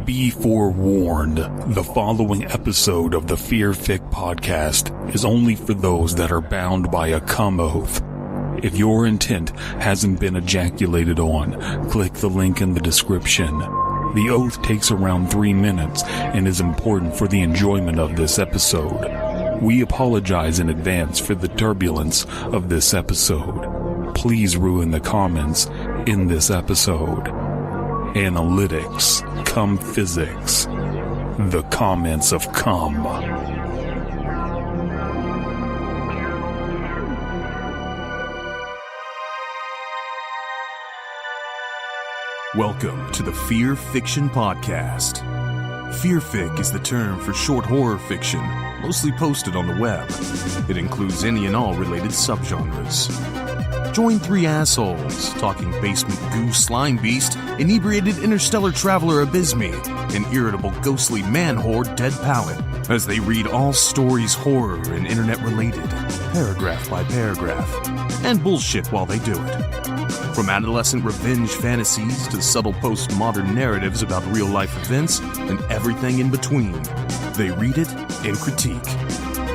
Be forewarned, the following episode of the Fearfic Podcast is only for those that are bound by a cum oath. If your intent hasn't been ejaculated on, click the link in the description. The oath takes around 3 minutes and is important for the enjoyment of this episode. We apologize in advance for the turbulence of this episode. Please ruin the comments in this episode. Analytics, cum physics, the comments of cum. Welcome to the Fear Fiction Podcast. Fearfic is the term for short horror fiction, mostly posted on the web. It includes any and all related subgenres. Join 3 assholes talking basement goo Slimebeast, inebriated interstellar traveler Abysmii, and irritable ghostly man-horde Dead Palette, as they read all stories horror and internet-related, paragraph by paragraph, and bullshit while they do it. From adolescent revenge fantasies to subtle postmodern narratives about real-life events and everything in between, they read it and critique.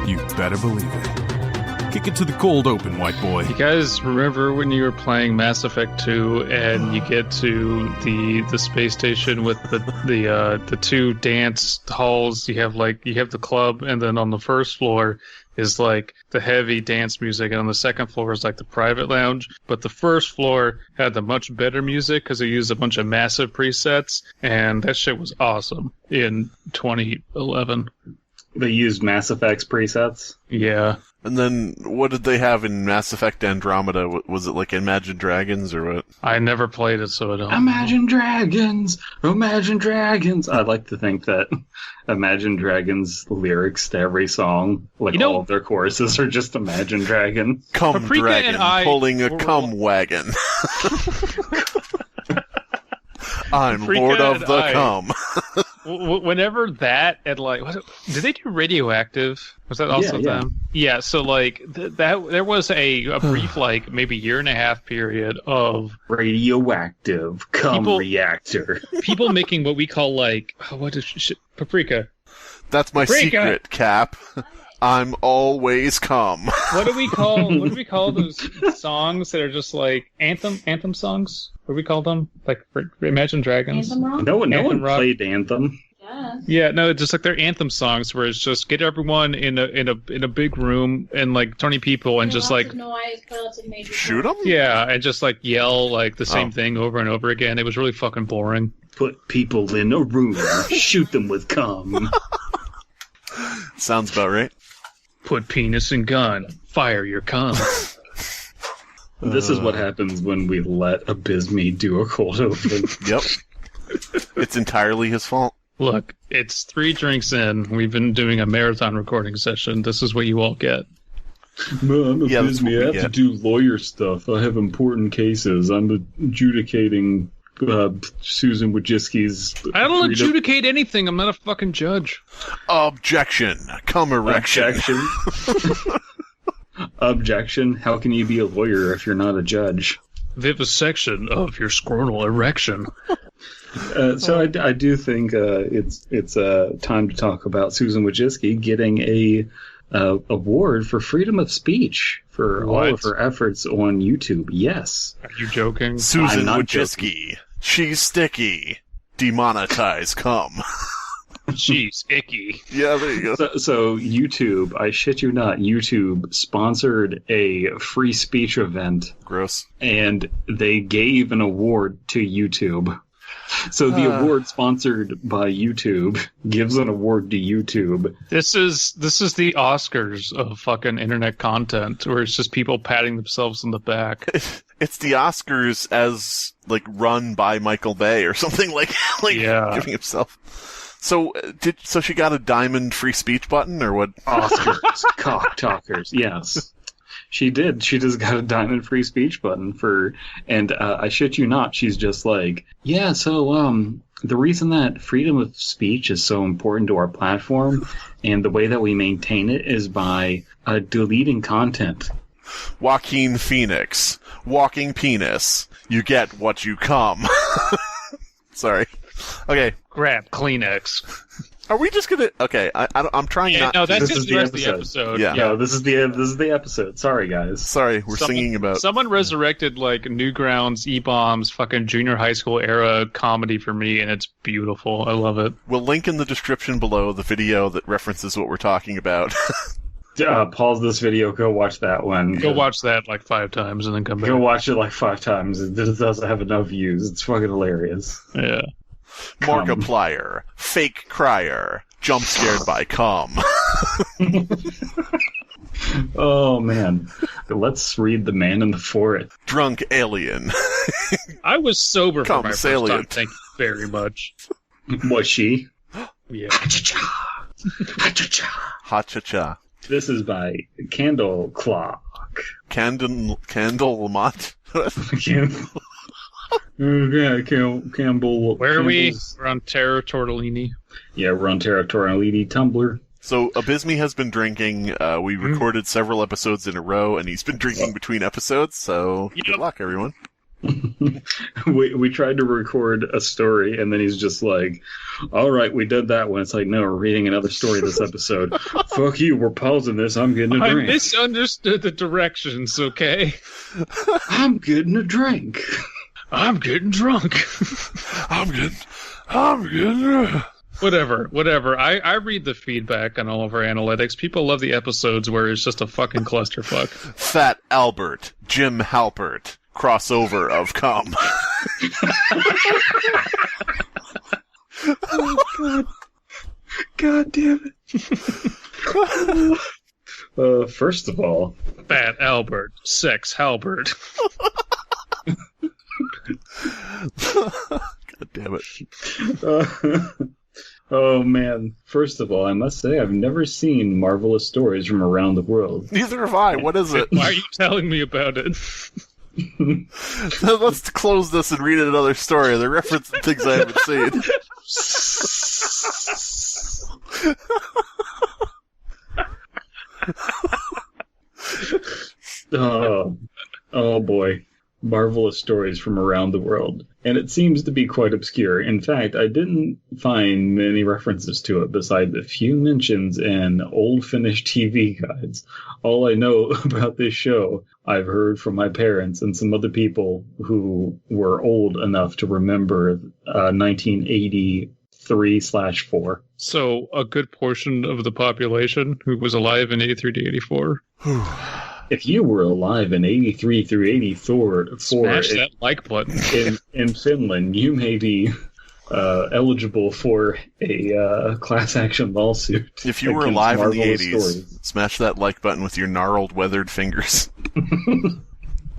You better believe it. Kick it to the cold open, white boy. You guys remember when you were playing Mass Effect 2 and you get to the space station with the 2 dance halls? You have the club, and then on the first floor is like the heavy dance music, and on the second floor is like the private lounge. But the first floor had the much better music because they used a bunch of massive presets, and that shit was awesome in 2011. They used Mass Effect's presets? Yeah. And then, what did they have in Mass Effect Andromeda? Was it like Imagine Dragons or what? I never played it, so I don't Imagine Dragons! Imagine Dragons! I'd like to think that Imagine Dragons lyrics to every song, all of their choruses are just Imagine Dragon. Cum Paprika dragon and I pulling a cum wagon. I'm Paprika Lord of the Cum. Whenever that and did they do Radioactive? Was that also them? Yeah. So that there was a brief maybe year and a half period of radioactive cum reactor. People making what we call Paprika. That's my secret, Cap. I'm always cum. What do we call those songs that are just like anthem songs? What do we call them? For Imagine Dragons? Anthem rock? No one played Anthem. Yeah, no, it's just they're anthem songs where it's just get everyone in a big room and 20 people and just shoot them? Yeah, and just yell the same thing over and over again. It was really fucking boring. Put people in a room, shoot them with cum. Sounds about right. Put penis in gun, fire your cum. This is what happens when we let Abysmii do a cold open. Yep. It's entirely his fault. Look, it's 3 drinks in. We've been doing a marathon recording session. This is what you all get. I'm Abysmii. I have to do lawyer stuff. I have important cases. I'm adjudicating Susan Wojcicki's... I don't adjudicate anything. I'm not a fucking judge. Objection. Cum erection. Objection. How can you be a lawyer if you're not a judge? Vivisection of your scrotal erection. So I do think it's time to talk about Susan Wojcicki getting a award for freedom of speech for all of her efforts on YouTube. Yes. Are you joking? Susan Wojcicki. She's sticky. Demonetize cum. She's icky. Yeah, there you go. So YouTube, I shit you not, YouTube sponsored a free speech event. Gross. And they gave an award to YouTube. So the award sponsored by YouTube gives an award to YouTube. This is the Oscars of fucking internet content, where it's just people patting themselves on the back. It's the Oscars as run by Michael Bay or something giving himself. So she got a diamond free speech button or what? Oscars, cock talkers, yes. She did. She just got a diamond free speech button and I shit you not, she's just so the reason that freedom of speech is so important to our platform and the way that we maintain it is by deleting content. Joaquin Phoenix, walking penis, you get what you come. Sorry. Okay. Grab Kleenex. Are we just gonna? Okay, I'm trying not. No, that's This just is the rest of the episode. Yeah. No, this is the episode. Sorry, guys. Sorry, we're singing about. Someone resurrected like Newgrounds, E-Bombs, fucking junior high school era comedy for me, and it's beautiful. I love it. We'll link in the description below the video that references what we're talking about. Pause this video. Go watch that one. Go watch that like 5 times and then come back. Go watch it like 5 times. It doesn't have enough views. It's fucking hilarious. Yeah. Markiplier, fake crier, jump scared by cum. Oh man, let's read The Man in the Forest. Drunk alien. I was sober for my first time. Salient. Thank you very much. Was she? Yeah. Ha-cha-cha. Ha-cha-cha. Ha-cha-cha. This is by CandleClock. Candlelamont. Campbell. Where are we? We're on Terror Tortellini. Yeah, we're on Terror Tortellini Tumblr. So, Abysmii has been drinking. We recorded several episodes in a row, and he's been drinking between episodes, so good luck, everyone. we tried to record a story, and then he's just like, all right, we did that one. It's like, no, we're reading another story this episode. Fuck you, we're pausing this. I'm getting a drink. I misunderstood the directions, okay? I'm getting a drink. I'm getting drunk. I'm getting Whatever. I read the feedback on all of our analytics. People love the episodes where it's just a fucking clusterfuck. Fat Albert, Jim Halpert, crossover of cum. Oh, God. God damn it. First of all... Fat Albert, Sex Halbert. God damn it. Oh, man. First of all, I must say I've never seen marvelous stories from around the world. Neither have I. What is it? Why are you telling me about it? Let's close this and read another story. They're referencing things I haven't seen. Oh, boy. Marvelous stories from around the world. And it seems to be quite obscure. In fact, I didn't find many references to it besides a few mentions in old Finnish TV guides. All I know about this show, I've heard from my parents and some other people who were old enough to remember 1983/4. So, a good portion of the population who was alive in 83 to 84. If you were alive in 83 through 84, smash that like button. in Finland, you may be eligible for a class action lawsuit. If you were alive in the 80s, smash that like button with your gnarled, weathered fingers.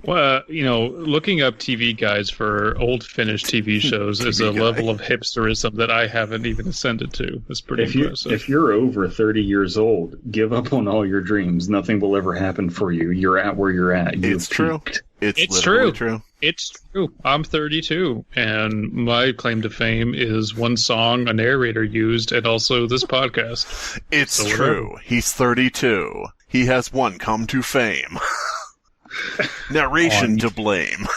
Well, looking up TV guides for old Finnish TV shows is a level of hipsterism that I haven't even ascended to. It's pretty impressive. If you're over 30 years old, give up on all your dreams. Nothing will ever happen for you. You're at where you're at. It's true. It's true. It's true. I'm 32, and my claim to fame is one song a narrator used, and also this podcast. It's true. He's 32. He has one come to fame. Narration to blame.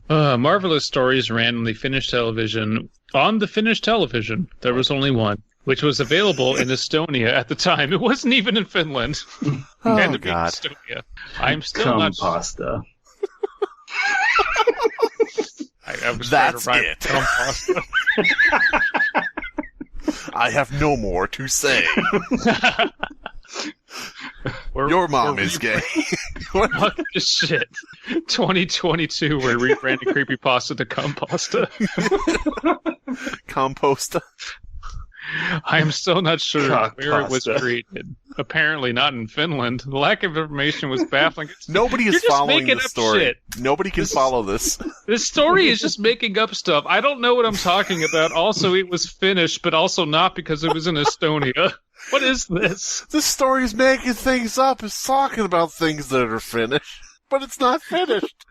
Marvelous stories ran on the Finnish television. On the Finnish television, there was only one, which was available in Estonia at the time. It wasn't even in Finland. Oh, God. Estonia. I'm still not... Pasta. That's it. Pasta. I have no more to say. Your mom is gay. What the shit? 2022, we're rebranding Creepypasta to Compasta. Composta. I am still not sure where it was Pasta. created. Apparently not in Finland. The lack of information was baffling. Nobody is following the story. Shit. Nobody can follow this. This story is just making up stuff. I don't know what I'm talking about. Also, it was Finnish, but also not because it was in Estonia. What is this? This story's making things up. It's talking about things that are finished, but it's not finished.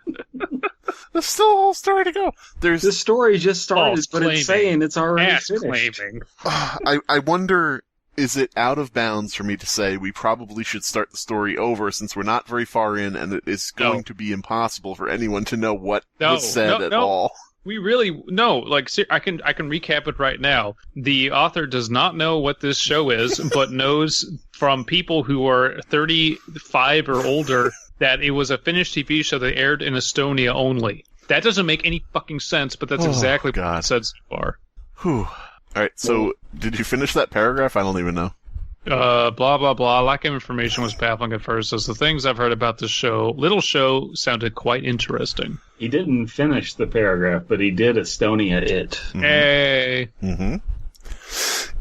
There's still a whole story to go. This story just started, but claiming. it's saying it's already Ass finished. claiming. I wonder, is it out of bounds for me to say we probably should start the story over since we're not very far in and it is going to be impossible for anyone to know what was said at all? We really no, like I can recap it right now. The author does not know what this show is, but knows from people who are 35 or older that it was a Finnish TV show that aired in Estonia only. That doesn't make any fucking sense, but that's exactly what it said so far. Whew. All right, so did you finish that paragraph? I don't even know. Blah, blah, blah. Lack of information was baffling at first, as the things I've heard about this little show sounded quite interesting. He didn't finish the paragraph, but he did Estonia it. Mm-hmm. Hey! Mm-hmm.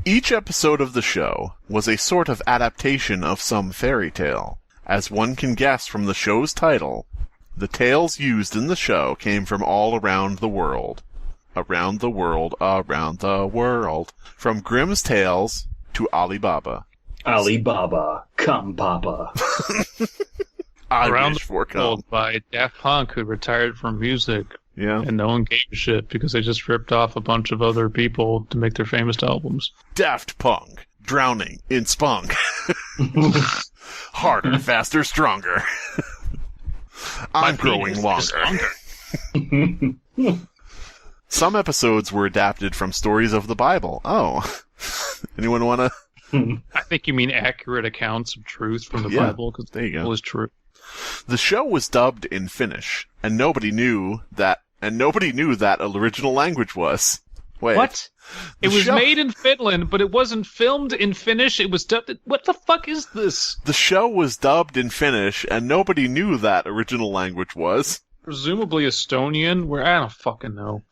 Each episode of the show was a sort of adaptation of some fairy tale. As one can guess from the show's title, the tales used in the show came from all around the world. Around the world, around the world. From Grimm's Tales to Alibaba. Alibaba, come papa. Around the World by Daft Punk, who retired from music. Yeah. And no one gave a shit because they just ripped off a bunch of other people to make their famous albums. Daft Punk, drowning in spunk. Harder, faster, stronger. I'm growing longer. Some episodes were adapted from stories of the Bible. Oh. Anyone want to... I think you mean accurate accounts of truth from the Bible, because the Bible is true. The show was dubbed in Finnish, and nobody knew that original language was. Wait. What? It was made in Finland, but it wasn't filmed in Finnish. It was dubbed... What the fuck is this? The show was dubbed in Finnish, and nobody knew that original language was. Presumably Estonian, where I don't fucking know.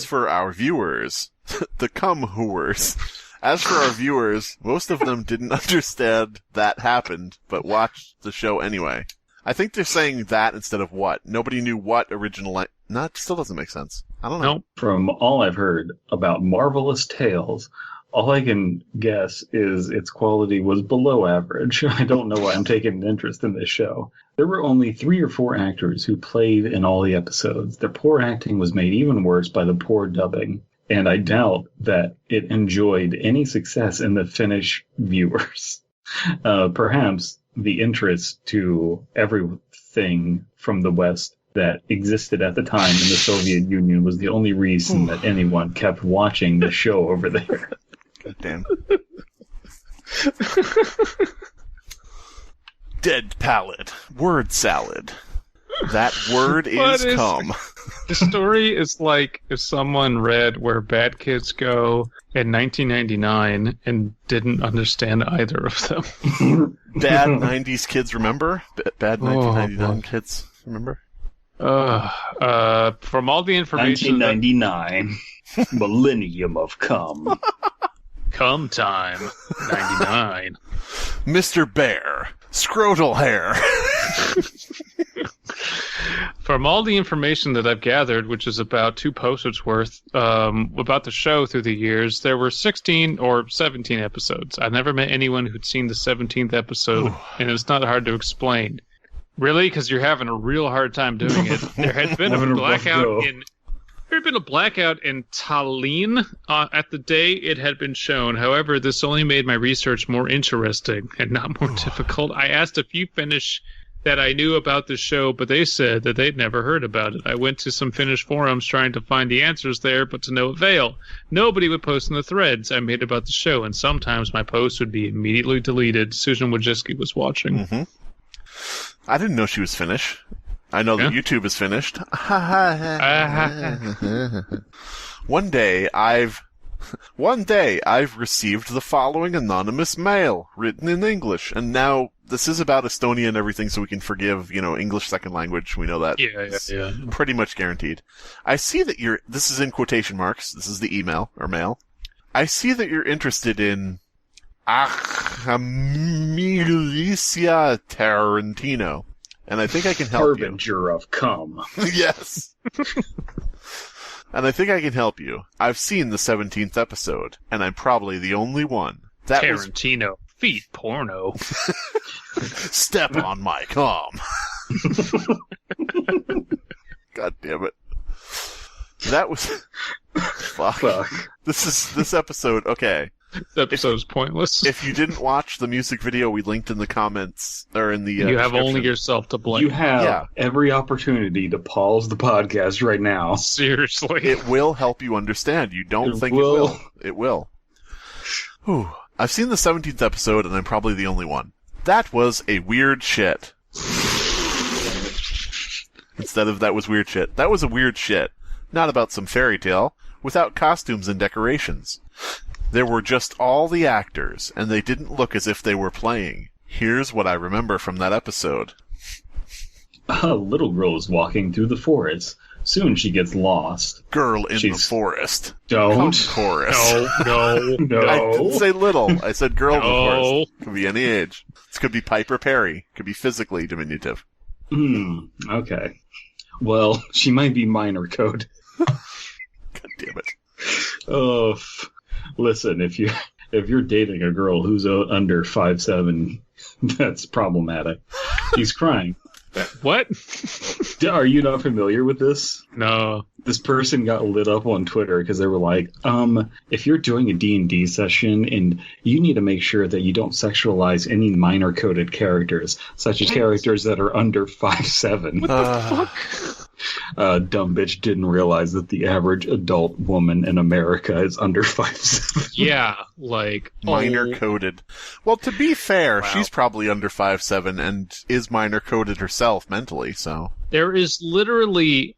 For our viewers, the cum-hooers... As for our viewers, most of them didn't understand that happened, but watched the show anyway. I think they're saying that instead of what. Nobody knew what original it still doesn't make sense. I don't know. Nope. From all I've heard about Marvelous Tales, all I can guess is its quality was below average. I don't know why I'm taking an interest in this show. There were only 3 or 4 actors who played in all the episodes. Their poor acting was made even worse by the poor dubbing. And I doubt that it enjoyed any success in the Finnish viewers. Perhaps the interest to everything from the West that existed at the time in the Soviet Union was the only reason that anyone kept watching the show over there. God damn. Dead palate. Word salad. That word is cum. The story is like if someone read Where Bad Kids Go in 1999 and didn't understand either of them. Bad 90s kids remember? Bad 1999 kids remember? From all the information... 1999. Millennium of cum. Cum time. 99. Mr. Bear. Scrotal hair. From all the information that I've gathered, which is about 2 postage worth, about the show through the years, there were 16 or 17 episodes. I've never met anyone who'd seen the 17th episode, and it's not hard to explain. Really? Because you're having a real hard time doing it. There had been a blackout in Tallinn at the day it had been shown. However, this only made my research more interesting and not more difficult. I asked a few Finnish that I knew about the show, but they said that they'd never heard about it. I went to some Finnish forums trying to find the answers there, but to no avail. Nobody would post in the threads I made about the show, and sometimes my posts would be immediately deleted. Susan Wojcicki was watching. Mm-hmm. I didn't know she was Finnish. I know that YouTube is finished. One day I've received the following anonymous mail written in English, and now this is about Estonia and everything, so we can forgive, English second language. We know that. Yeah. Pretty much guaranteed. I see that this is in quotation marks. This is the email or mail. I see that you're interested in Milicia Tarantino. And I think I can help you. Harbinger of cum. Yes. And I think I can help you. I've seen the 17th episode, and I'm probably the only one. Tarantino. Feet porno. Step on my cum. God damn it. That was... Fuck. This episode... Okay. The episode's pointless. If you didn't watch the music video we linked in the comments, or in the you have only description. yourself to blame. You have every opportunity to pause the podcast right now. Seriously. It will help you understand. You don't think it will. It will. Whew. I've seen the 17th episode, and I'm probably the only one. That was a weird shit. Instead of that was weird shit. That was a weird shit. Not about some fairy tale, without costumes and decorations. There were just all the actors, and they didn't look as if they were playing. Here's what I remember from that episode. A little girl is walking through the forest. Soon she gets lost. Girl in the forest. Don't. Chorus. No. I didn't say little. I said girl in the No. forest. Could be any age. This could be Piper Perry. Could be physically diminutive. Okay. Well, she might be minor code. God damn it. Oh, listen, if you're dating a girl who's under 5'7", that's problematic. She's crying. What? Are you not familiar with this? No. This person got lit up on Twitter because they were like, if you're doing a D&D session and you need to make sure that you don't sexualize any minor coded characters, such as characters that are under 5'7". What the fuck? Dumb bitch didn't realize that the average adult woman in America is under 5'7". Yeah, like... Minor coded. Well, to be fair, Wow. she's probably under 5'7" and is minor coded herself mentally, so... There is literally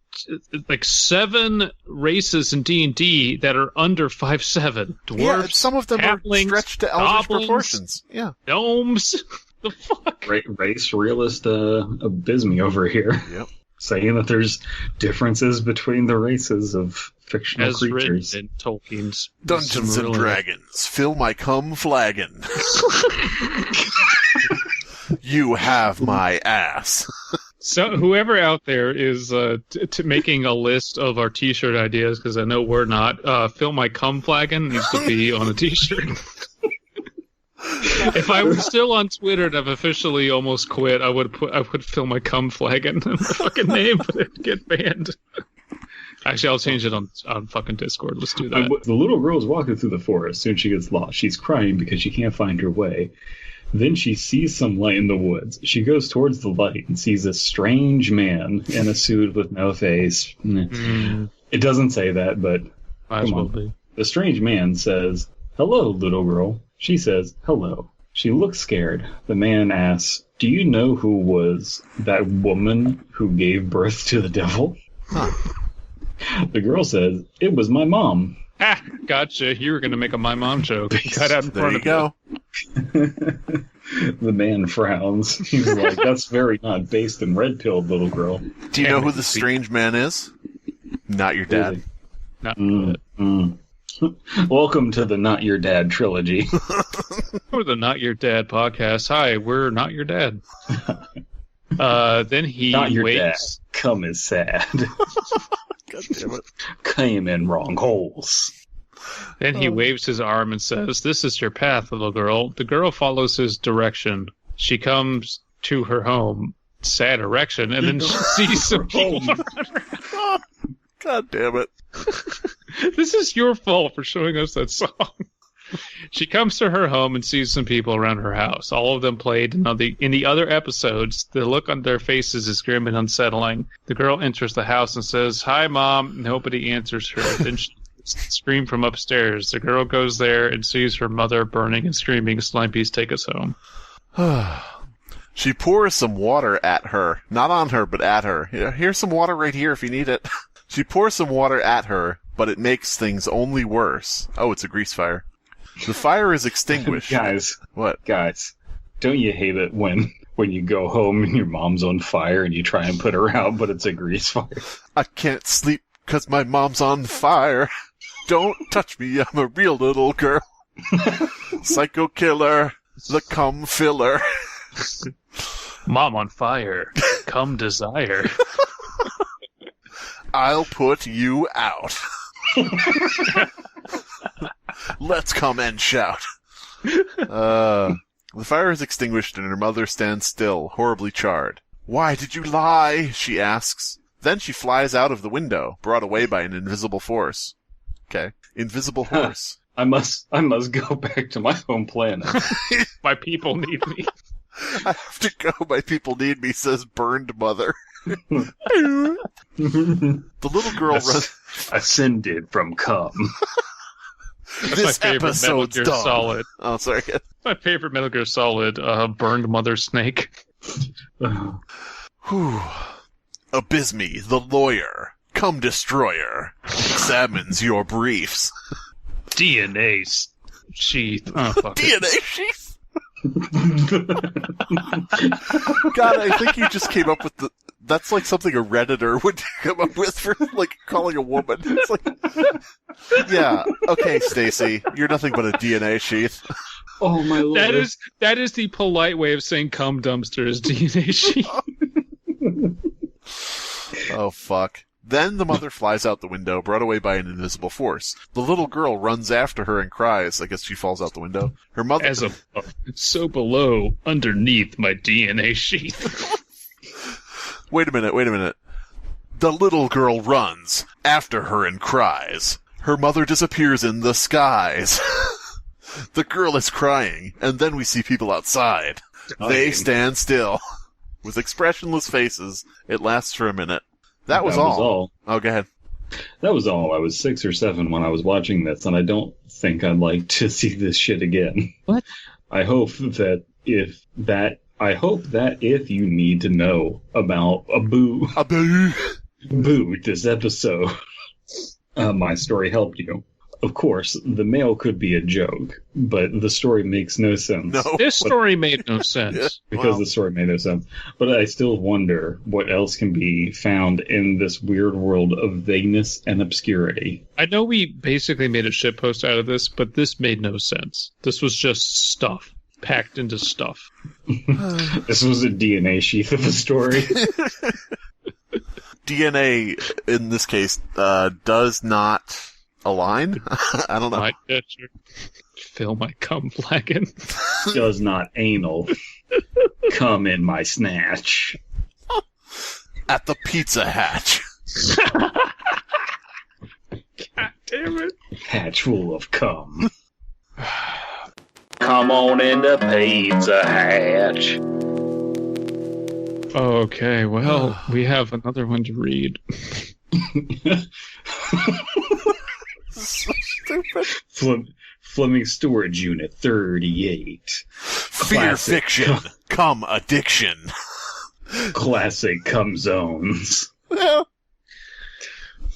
like 7 races in D&D that are under 5'7". Dwarves, yeah, some of them halflings, are stretched to elvish goblins, proportions. Yeah. gnomes. The fuck? Race realist Abysmii over here. Yep. Saying that there's differences between the races of fictional As written creatures. in Tolkien's Dungeons and Silmarillion. Dragons, fill my cum flagon. You have my ass. So whoever out there is making a list of our T-shirt ideas, because I know we're not, Fill My Cum Flagon needs to be on a T-shirt. If I was still on Twitter and I've officially almost quit, I would Fill My Cum Flagon in the fucking name, but it'd get banned. Actually, I'll change it on fucking Discord. Let's do that. The little girl is walking through the forest. Soon she gets lost. She's crying because she can't find her way. Then she sees some light in the woods. She goes towards the light and sees a strange man in a suit with no face. It doesn't say that, but Might as well be. the strange man says, "Hello, little girl." She says, "Hello." She looks scared. The man asks, "Do you know who was that woman who gave birth to the devil?" The girl says, "It was my mom." Ah, gotcha. You were going to make a My Mom joke. Cut out in There front you of go. The man frowns. He's like, "That's very not based in red pill, little girl." Do you know who the strange man is? Not your dad. Welcome to the Not Your Dad trilogy. Or the Not Your Dad podcast. Hi, we're Not Your Dad. Then he Not your dad. waits. Come is sad. God damn it. Came in wrong holes. Then he waves his arm and says, "This is your path, little girl." The girl follows his direction. She comes to her home. Sad erection. And then she sees some people around her. God damn it. This is your fault for showing us that song. She comes to her home and sees some people around her house. All of them played in the other episodes. The look on their faces is grim and unsettling. The girl enters the house and says, "Hi, Mom." Nobody answers her. Then she screams from upstairs. The girl goes there and sees her mother burning and screaming, "Slimebeast, take us home." She pours some water at her. Not on her, but at her. Here's some water right here if you need it. She pours some water at her, but it makes things only worse. Oh, it's a grease fire. The fire is extinguished. Guys, What? don't you hate it when you go home and your mom's on fire and you try and put her out, but it's a grease fire? I can't sleep 'cause my mom's on fire. Don't touch me, I'm a real little girl. Psycho killer, the cum filler. Mom on fire. Come desire. I'll put you out. Let's come and shout. The fire is extinguished and her mother stands still, horribly charred. "Why did you lie?" she asks. Then she flies out of the window, brought away by an invisible force. Okay. Invisible horse. I must go back to my home planet. My people need me. I have to go. My people need me, says Burned Mother. The little girl runs. Ascended from cum. That's my favorite Metal Gear done. Solid. Oh, sorry. My favorite Metal Gear Solid, Burned Mother Snake. Whew. Abysmii, the lawyer, cum destroyer, examines your briefs. DNA sheath. Oh, fuck DNA sheath? God, I think you just came up with that's like something a Redditor would come up with for, like, calling a woman. It's like, yeah, okay, Stacy, you're nothing but a DNA sheath. Oh, my lord. That is the polite way of saying cum dumpster is DNA sheath. Oh, fuck. Then the mother flies out the window, brought away by an invisible force. The little girl runs after her and cries. I guess she falls out the window. Her mother... As above, so below, underneath my DNA sheath. Wait a minute. The little girl runs after her and cries. Her mother disappears in the skies. The girl is crying, and then we see people outside. They stand still. With expressionless faces. It lasts for a minute. That was all. Oh, go ahead. That was all. I was 6 or 7 when I was watching this, and I don't think I'd like to see this shit again. What? I hope that if you need to know about a boo this episode, my story helped you. Of course, the mail could be a joke, but the story makes no sense. No. This story made no sense. Because the story made no sense. But I still wonder what else can be found in this weird world of vagueness and obscurity. I know we basically made a shitpost out of this, but this made no sense. This was just stuff. Packed into stuff. This was a DNA sheath of a story. DNA, in this case, does not align? I don't know. My picture. Fill my cum flagon. Does not anal come in my snatch. At the pizza hatch. God damn it. Hatch full of cum. Come on into Pizza Hatch. Okay, well, we have another one to read. So stupid. Fleming Storage Unit 38. Fear fiction. Cum addiction. Classic cum zones. Yeah.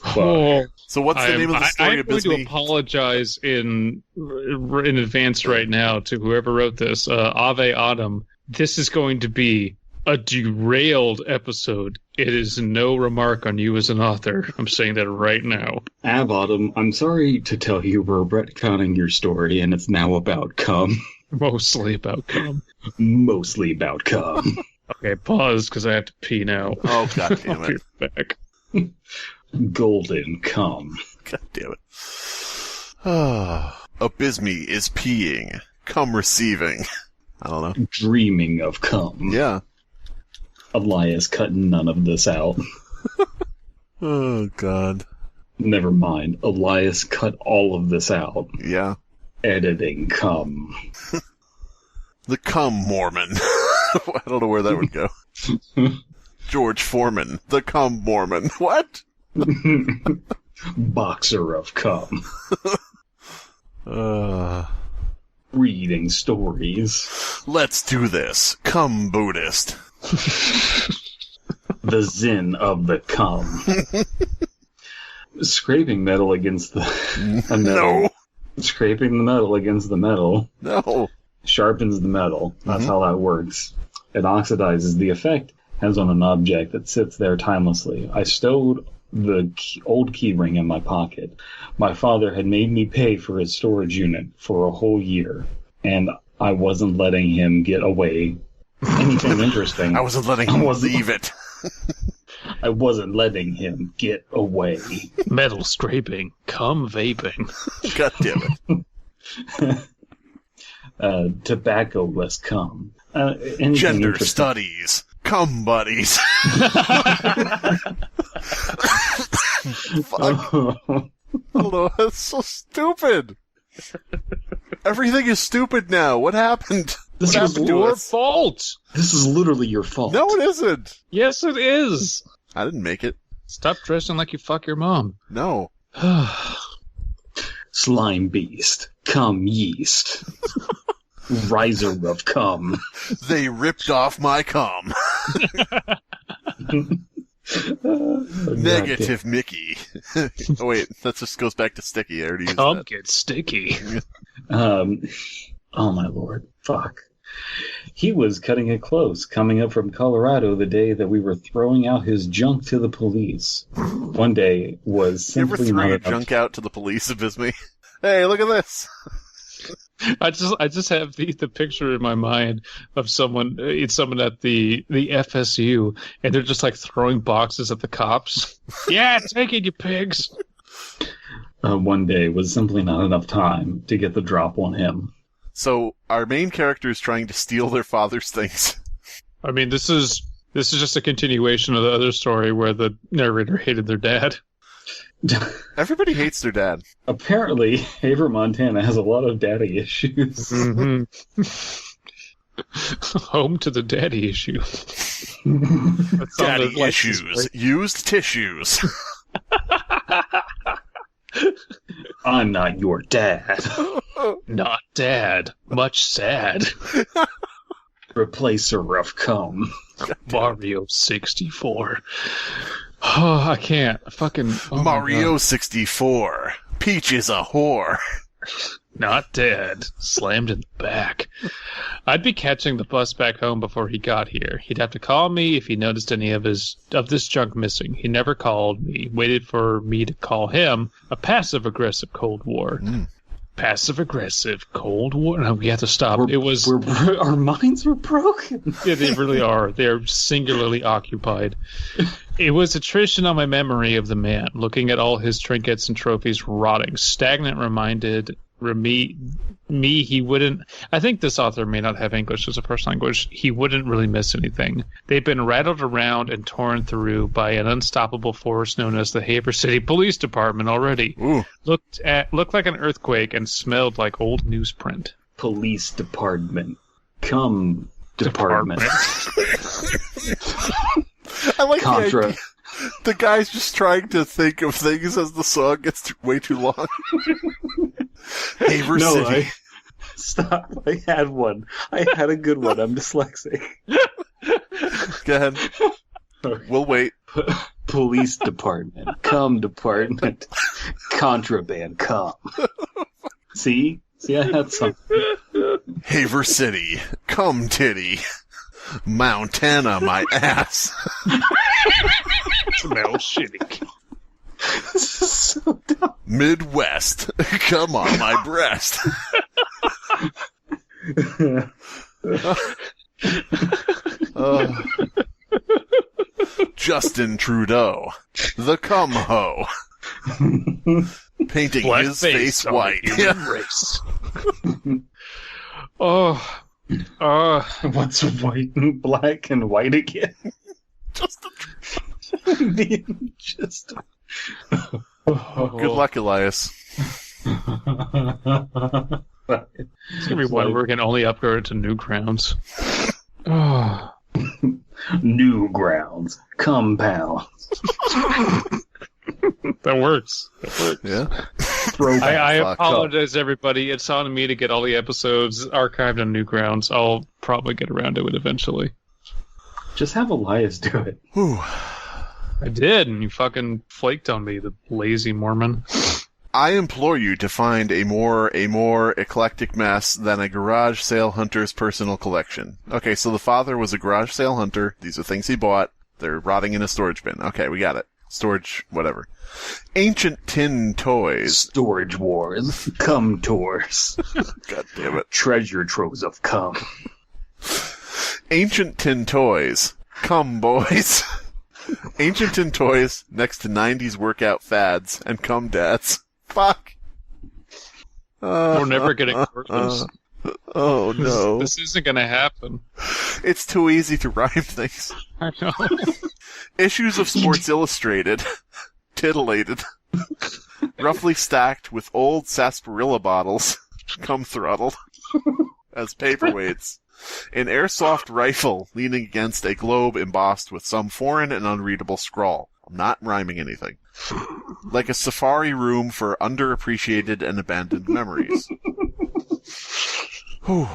Oh, So what's the name of the story? I'm going to apologize in advance right now to whoever wrote this. Ave Autumn. This is going to be a derailed episode. It is no remark on you as an author. I'm saying that right now. Ave Autumn, I'm sorry to tell you we're retconning your story, and it's now about cum. Mostly about cum. Mostly about cum. Okay, pause, because I have to pee now. Oh, god damn I'll it. be back. Golden cum. God damn it. Abysmii is peeing. Cum receiving. I don't know. Dreaming of cum. Yeah. Elias cut none of this out. Oh, God. Never mind. Elias cut all of this out. Yeah. Editing cum. The Cum Mormon. I don't know where that would go. George Foreman. The Cum Mormon. What? Boxer of cum. Uh, Reading stories. let's do this. Cum Buddhist. The Zen of the cum. Scraping metal against the metal. No. Scraping the metal against the metal No. sharpens the metal. That's how that works. It oxidizes. The effect has on an object that sits there timelessly. I stowed the old key ring in my pocket. My father had made me pay for his storage unit for a whole year, and I wasn't letting him get away anything interesting. I wasn't letting him leave it. I wasn't letting him get away. Metal scraping. Cum vaping. God damn it. Tobacco-less cum. Anything Gender interesting. studies. Cum buddies. Fuck. I don't know. That's so stupid. Everything is stupid now. What happened? This It's is your fault. This is literally your fault. No, it isn't. Yes, it is. I didn't make it. Stop dressing like you fuck your mom. No. Slimebeast, cum yeast, riser of cum. They ripped off my cum. Negative Mickey. Oh wait, that just goes back to sticky. I already used Cum that. gets sticky. Oh my lord, fuck. He was cutting it close, coming up from Colorado the day that we were throwing out his junk to the police. One day was You ever simply threw not your enough. junk out to the police, Abysmii? Hey, look at this. I just have the picture in my mind of someone. It's someone at the FSU, and they're just like throwing boxes at the cops. Yeah, take it, you pigs. One day was simply not enough time to get the drop on him. So, our main character is trying to steal their father's things. I mean, this is just a continuation of the other story where the narrator hated their dad. Everybody hates their dad. Apparently, Haver, Montana has a lot of daddy issues. Mm-hmm. Home to the daddy issue. That's on Daddy the license issues. plate. Used tissues. I'm not your dad. Not dad. Much sad. Replacer of cum. Mario 64. Oh, I can't. Fucking oh my Mario God. 64. Peach is a whore. Not dead. Slammed in the back. I'd be catching the bus back home before he got here. He'd have to call me if he noticed any of this junk missing. He never called me. Waited for me to call him. A passive-aggressive Cold War. Passive-aggressive Cold War? No, we have to stop. Our minds were broken. Yeah, they really are. They're singularly occupied. It was attrition on my memory of the man, looking at all his trinkets and trophies rotting. Stagnant reminded me he wouldn't... I think this author may not have English as a first language. He wouldn't really miss anything. They've been rattled around and torn through by an unstoppable force known as the Haver City Police Department already. Ooh. Looked like an earthquake and smelled like old newsprint. Police department. Cum department. I like Contra. the idea. The guy's just trying to think of things as the song gets way too long. Haver City. Stop. I had one. I had a good one. I'm dyslexic. Go ahead. We'll wait. Police department. Cum department. Contraband cum. See, I had something. Haver City. Cum titty. Montana, my ass. Smells shitty. This is so dumb. Midwest. Come on my breast. Justin Trudeau. The cum ho. Painting Black his face on the white. human race. What's white and black and white again? Justin Just. Good luck, Elias. It's gonna be one where we can only upgrade to Newgrounds. Oh. New grounds. Compound. That works. Yeah. I Fuck apologize, everybody. It's on me to get all the episodes archived on Newgrounds. I'll probably get around to it eventually. Just have Elias do it. Whew. I did, and you fucking flaked on me, the lazy Mormon. I implore you to find a more eclectic mess than a garage sale hunter's personal collection. Okay, so the father was a garage sale hunter. These are things he bought. They're rotting in a storage bin. Okay, we got it. Storage, whatever. Ancient tin toys. Storage wars. Cum tours. God damn it. Treasure troves of cum. Ancient tin toys. Come, boys. Ancient tin toys next to 90s workout fads and cum dads. Fuck. We're never getting worthless. Oh, no. This isn't gonna happen. It's too easy to rhyme things. I know. Issues of Sports Illustrated. Titillated. roughly stacked with old sarsaparilla bottles, cum throttled, as paperweights. An airsoft rifle leaning against a globe embossed with some foreign and unreadable scrawl. I'm not rhyming anything. Like a safari room for underappreciated and abandoned memories. Whew.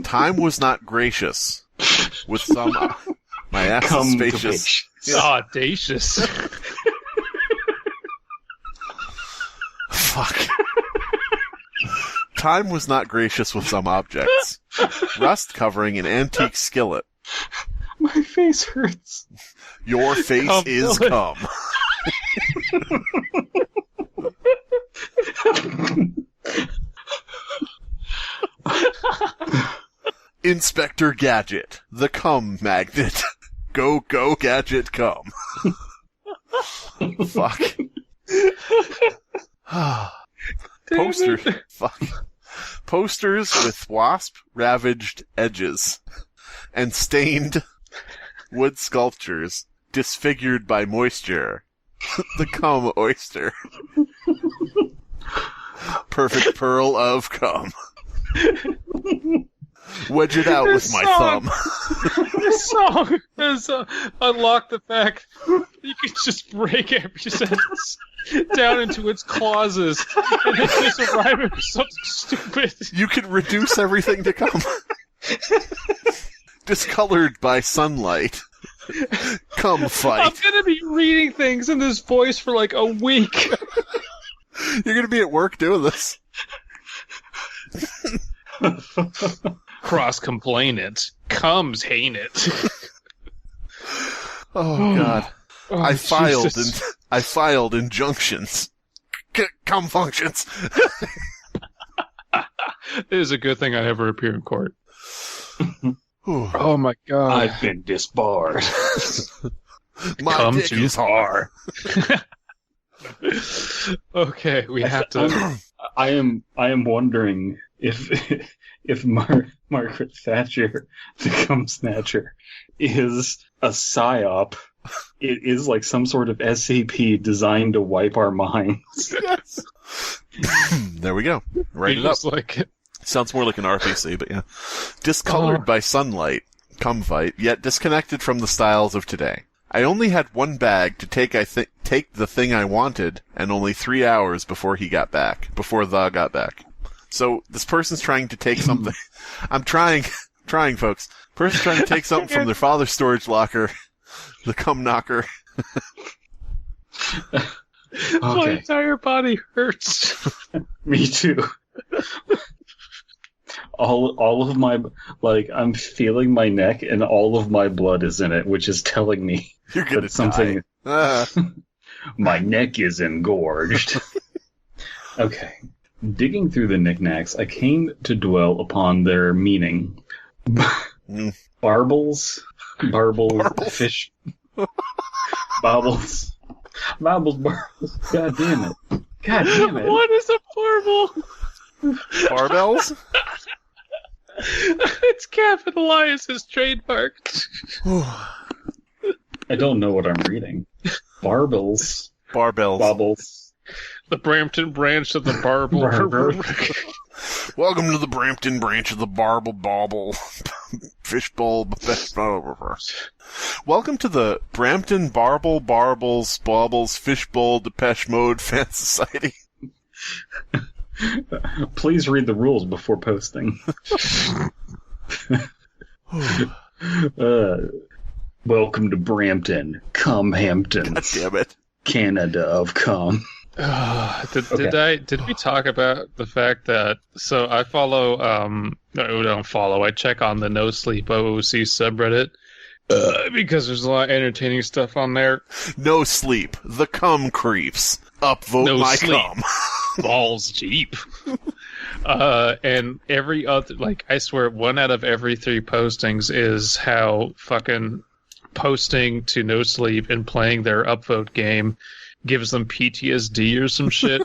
Time was not gracious. With some... my ass is spacious. Audacious. Fuck. Time was not gracious with some objects. Rust covering an antique skillet. My face hurts. Your face is cum. Inspector Gadget, the cum magnet. Go, go, Gadget, cum. Fuck. Posters with wasp-ravaged edges and stained wood sculptures disfigured by moisture. The cum oyster. Perfect pearl of cum. Wedge it out with my thumb. This song has unlocked the fact you can just break every sentence down into its clauses and then just rhyme it with something stupid. You can reduce everything to cum. Discolored by sunlight. Cum fight. I'm gonna be reading things in this voice for like a week. You're gonna be at work doing this. Cross-complainant. Cums hate it. Oh, God. Oh, I filed injunctions. Cum functions. It is a good thing I never appear in court. Oh my God. I've been disbarred. My Come dick too is far. Okay, we have to... I am wondering if Margaret Thatcher, the cum snatcher, is a psyop. It is like some sort of SCP designed to wipe our minds. Yes. There we go. Write it up. Like it. Sounds more like an RPC, but yeah. Discolored by sunlight, cum fight, yet disconnected from the styles of today. I only had one bag to take the thing I wanted, and only 3 hours before the got back. So, this person's trying to take something. I'm trying, folks. Person's trying to take something from their father's storage locker, the cum knocker. Okay. My entire body hurts. Me too. All of my, like, I'm feeling my neck and all of my blood is in it, which is telling me You're gonna that something. My neck is engorged. Okay. Digging through the knickknacks, I came to dwell upon their meaning. Barbles, fish, baubles, barbles. God damn it. What is a barbel? Barbells? It's capitalized as trademarked. I don't know what I'm reading. Barbells. Baubles. The Brampton branch of the Barbel. Welcome to the Brampton branch of the Barbel Bauble. Fishbowl. Welcome to the Brampton Barbel Barbles Baubles Fishbowl Depeche Mode Fan Society. Please read the rules before posting. Welcome to Brampton, cum Hamptons. God damn it. Canada of cum. Did we talk about the fact that, so I follow, I check on the NoSleep OOC subreddit, because there's a lot of entertaining stuff on there. NoSleep, the cum creeps. Upvote my cum. Balls deep. And every other, like, I swear, 1 out of every 3 postings is how fucking posting to NoSleep and playing their upvote game gives them PTSD or some shit.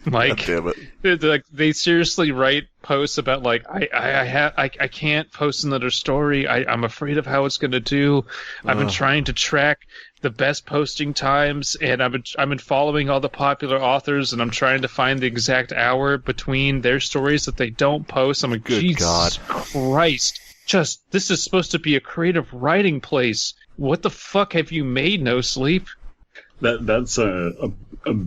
Like, God damn it. they seriously write posts about like I can't post another story. I'm afraid of how it's going to do. I've been trying to track the best posting times, and I've been following all the popular authors, and I'm trying to find the exact hour between their stories that they don't post. I'm like, Good Jesus God. Christ! This is supposed to be a creative writing place. What the fuck have you made, NoSleep? That's a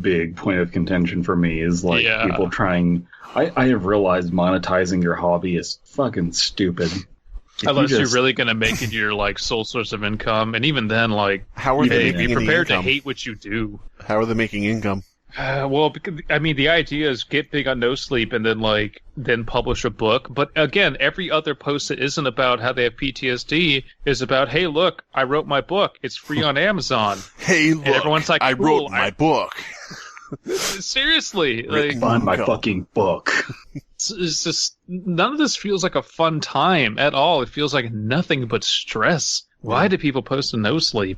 big point of contention for me, is like people trying. I have realized monetizing your hobby is fucking stupid. Unless you're really going to make it your like sole source of income, and even then, like, How are they be making prepared to income? hate what you do. How are they making income? Well, because, I mean, the idea is get big on NoSleep and then publish a book. But again, every other post that isn't about how they have PTSD is about, hey, look, I wrote my book. It's free on Amazon. Hey, look, And everyone's like, I cool, wrote my book. Seriously, Written like, Find my Go. fucking book. it's just none of this feels like a fun time at all. It feels like nothing but stress. Why do people post a NoSleep?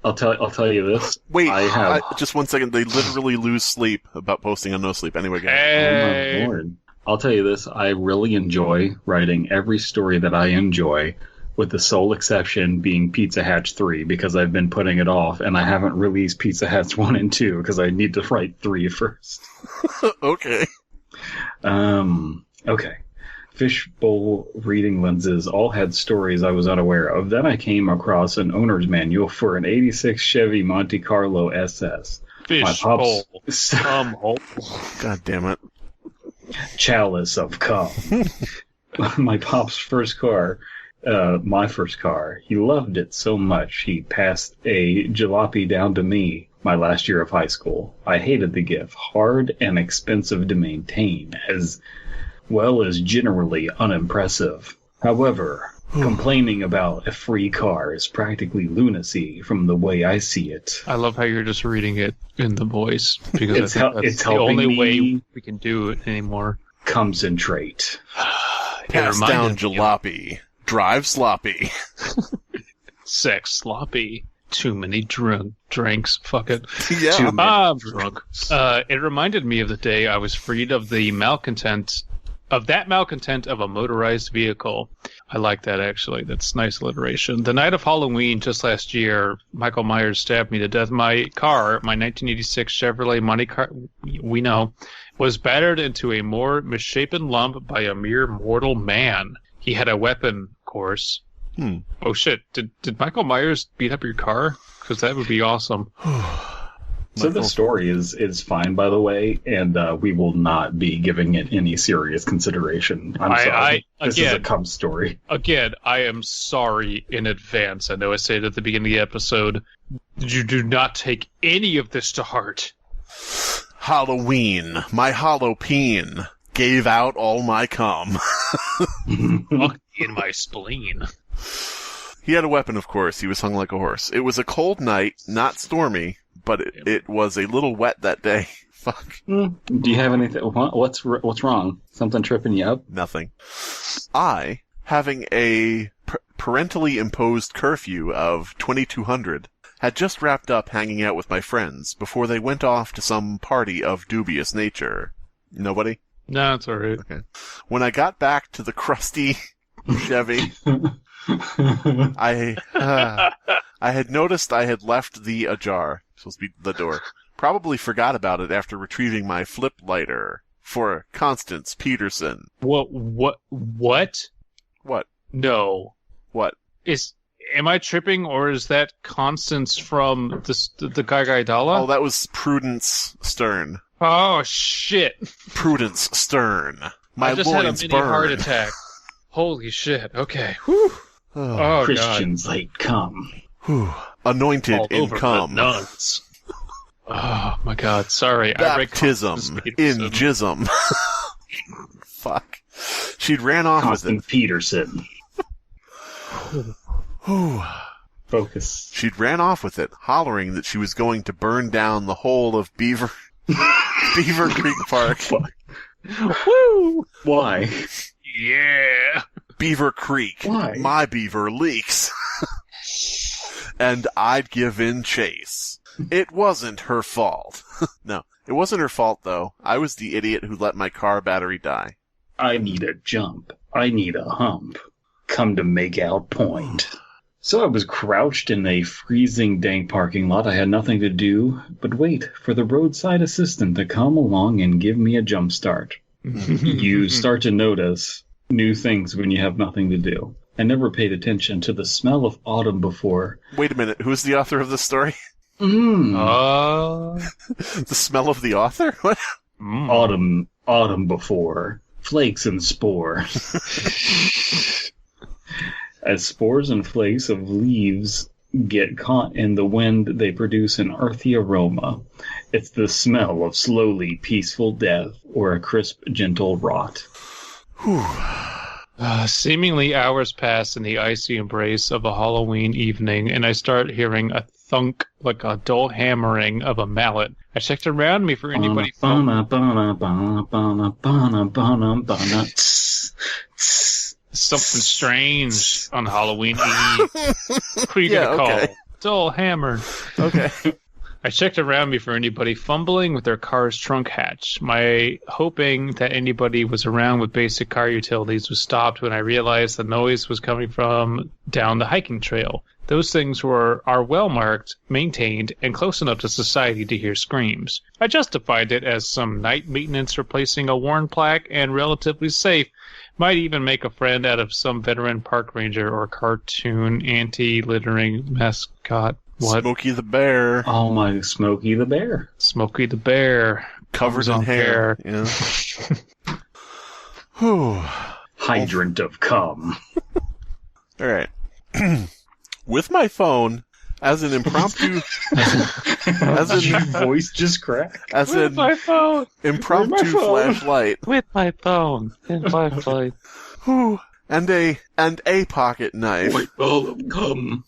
I'll tell you this. Wait, I have. just 1 second. They literally lose sleep about posting on NoSleep. Anyway, go. Hey. Oh my lord. I'll tell you this. I really enjoy writing every story that I enjoy, with the sole exception being Pizza Hatch 3, because I've been putting it off, and I haven't released Pizza Hatch 1 and 2 because I need to write 3 first. Okay. Okay. Fishbowl reading lenses all had stories I was unaware of. Then I came across an owner's manual for an 86 Chevy Monte Carlo SS. Fishbowl. God damn it. Chalice of cum. My pop's first car, my first car. He loved it so much he passed a jalopy down to me my last year of high school. I hated the gift. Hard and expensive to maintain, as well as generally unimpressive. However, complaining about a free car is practically lunacy from the way I see it. I love how you're just reading it in the voice, because It's I think that's it's the helping only me way we can do it anymore. concentrate. Pass down jalopy. Drive sloppy. Sex sloppy. Too many drinks. Fuck it. Yeah. Too many I'm drunk. It reminded me of the day I was freed of the malcontent of a motorized vehicle. I like that, actually. That's nice alliteration. The night of Halloween just last year, Michael Myers stabbed me to death. My car, my 1986 Chevrolet Monte Carlo, we know, was battered into a more misshapen lump by a mere mortal man. He had a weapon, of course. Oh shit! Did Michael Myers beat up your car? Because that would be awesome. So the story is fine, by the way, and we will not be giving it any serious consideration. I'm sorry. This is a cum story. Again, I am sorry in advance. I know I said it at the beginning of the episode. You do not take any of this to heart. Halloween. My Halloween gave out all my cum. In my spleen. He had a weapon, of course. He was hung like a horse. It was a cold night, not stormy, but it was a little wet that day. Fuck. Do you have anything? What's wrong? Something tripping you up? Nothing. I, having a parentally imposed curfew of 2200, had just wrapped up hanging out with my friends before they went off to some party of dubious nature. Nobody? No, it's alright. Okay. When I got back to the crusty Chevy, I had noticed I had left the ajar. Supposed to be the door. Probably forgot about it after retrieving my flip lighter for Constance Peterson. What? What? No. What? Am I tripping, or is that Constance from the Guy Dalla? Oh, that was Prudence Stern. Oh shit! Prudence Stern. My I just loins had a mini burn. heart attack. Holy shit! Okay. Whew. Oh Christians hate cum. Whew. Anointed God. All in over cum. the nuts. Oh my god! Sorry. Baptism in jism. Fuck. She'd ran off Constance with it. Peterson. Focus. She'd ran off with it, hollering that she was going to burn down the whole of Beaver Creek Park. Woo! Why? Yeah. Beaver Creek. Why? My beaver leaks. And I'd give in chase. It wasn't her fault. No. It wasn't her fault, though. I was the idiot who let my car battery die. I need a jump. I need a hump. Come to make out point. So I was crouched in a freezing dank parking lot. I had nothing to do but wait for the roadside assistant to come along and give me a jump start. You start to notice new things when you have nothing to do. I never paid attention to the smell of autumn before. Wait a minute, who's the author of this story? Uh, The smell of the author? What? Autumn before. Flakes and spores. As spores and flakes of leaves get caught in the wind, they produce an earthy aroma. It's the smell of slowly peaceful death or a crisp, gentle rot. Seemingly hours pass in the icy embrace of a Halloween evening, and I start hearing a thunk like a dull hammering of a mallet. I checked around me for anybody. Something strange on Halloween Eve. Who are you gonna call? Dull hammer. Okay. I checked around me for anybody fumbling with their car's trunk hatch. My hoping that anybody was around with basic car utilities was stopped when I realized the noise was coming from down the hiking trail. Those things are well marked, maintained, and close enough to society to hear screams. I justified it as some night maintenance replacing a worn plaque and relatively safe. Might even make a friend out of some veteran park ranger or cartoon anti-littering mascot. What? Smokey the Bear. Oh my, Smokey the Bear. Smokey the Bear. Covered in hair. Yeah. Whew. Hydrant of cum. All right. With my phone, as an impromptu... Your voice just cracked. As With an my phone. impromptu flashlight. With my phone. And flashlight. Whew. And a pocket knife. White ball of cum.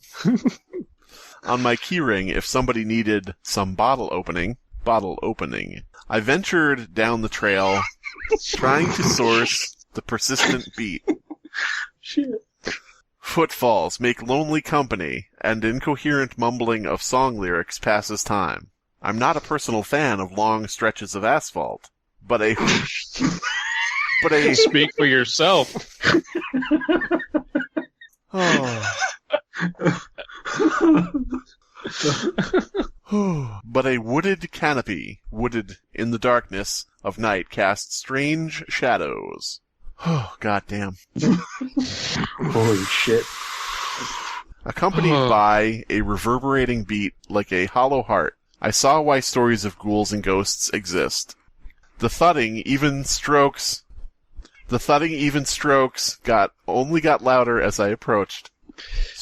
On my keyring if somebody needed some bottle opening. I ventured down the trail, trying to source the persistent beat. Shit. Footfalls make lonely company, and incoherent mumbling of song lyrics passes time. I'm not a personal fan of long stretches of asphalt, but a Speak for yourself. But a wooded canopy, wooded in the darkness of night, casts strange shadows. Oh, goddamn. Holy shit. Accompanied by a reverberating beat like a hollow heart, I saw why stories of ghouls and ghosts exist. The thudding even strokes only got louder as I approached.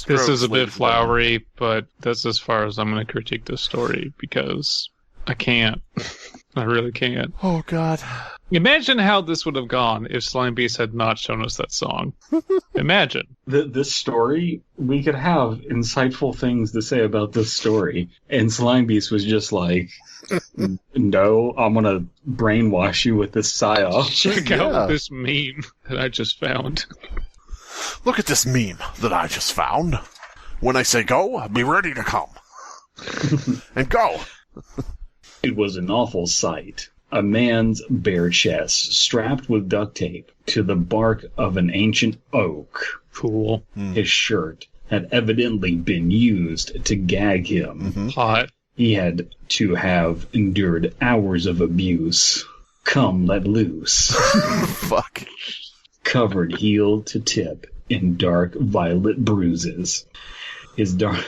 This is a bit Strokes, flowery, but that's as far as I'm going to critique this story because I can't. I really can't. Oh, God. Imagine how this would have gone if Slimebeast had not shown us that song. Imagine. This story, we could have insightful things to say about this story. And Slimebeast was just like, no, I'm going to brainwash you with this psyop. Check out this meme that I just found. Look at this meme that I just found. When I say go, be ready to come. And go. It was an awful sight. A man's bare chest strapped with duct tape to the bark of an ancient oak. Cool. His shirt had evidently been used to gag him. Hot. He had to have endured hours of abuse. Come let loose. Fuck. Covered heel to tip in dark violet bruises. His dark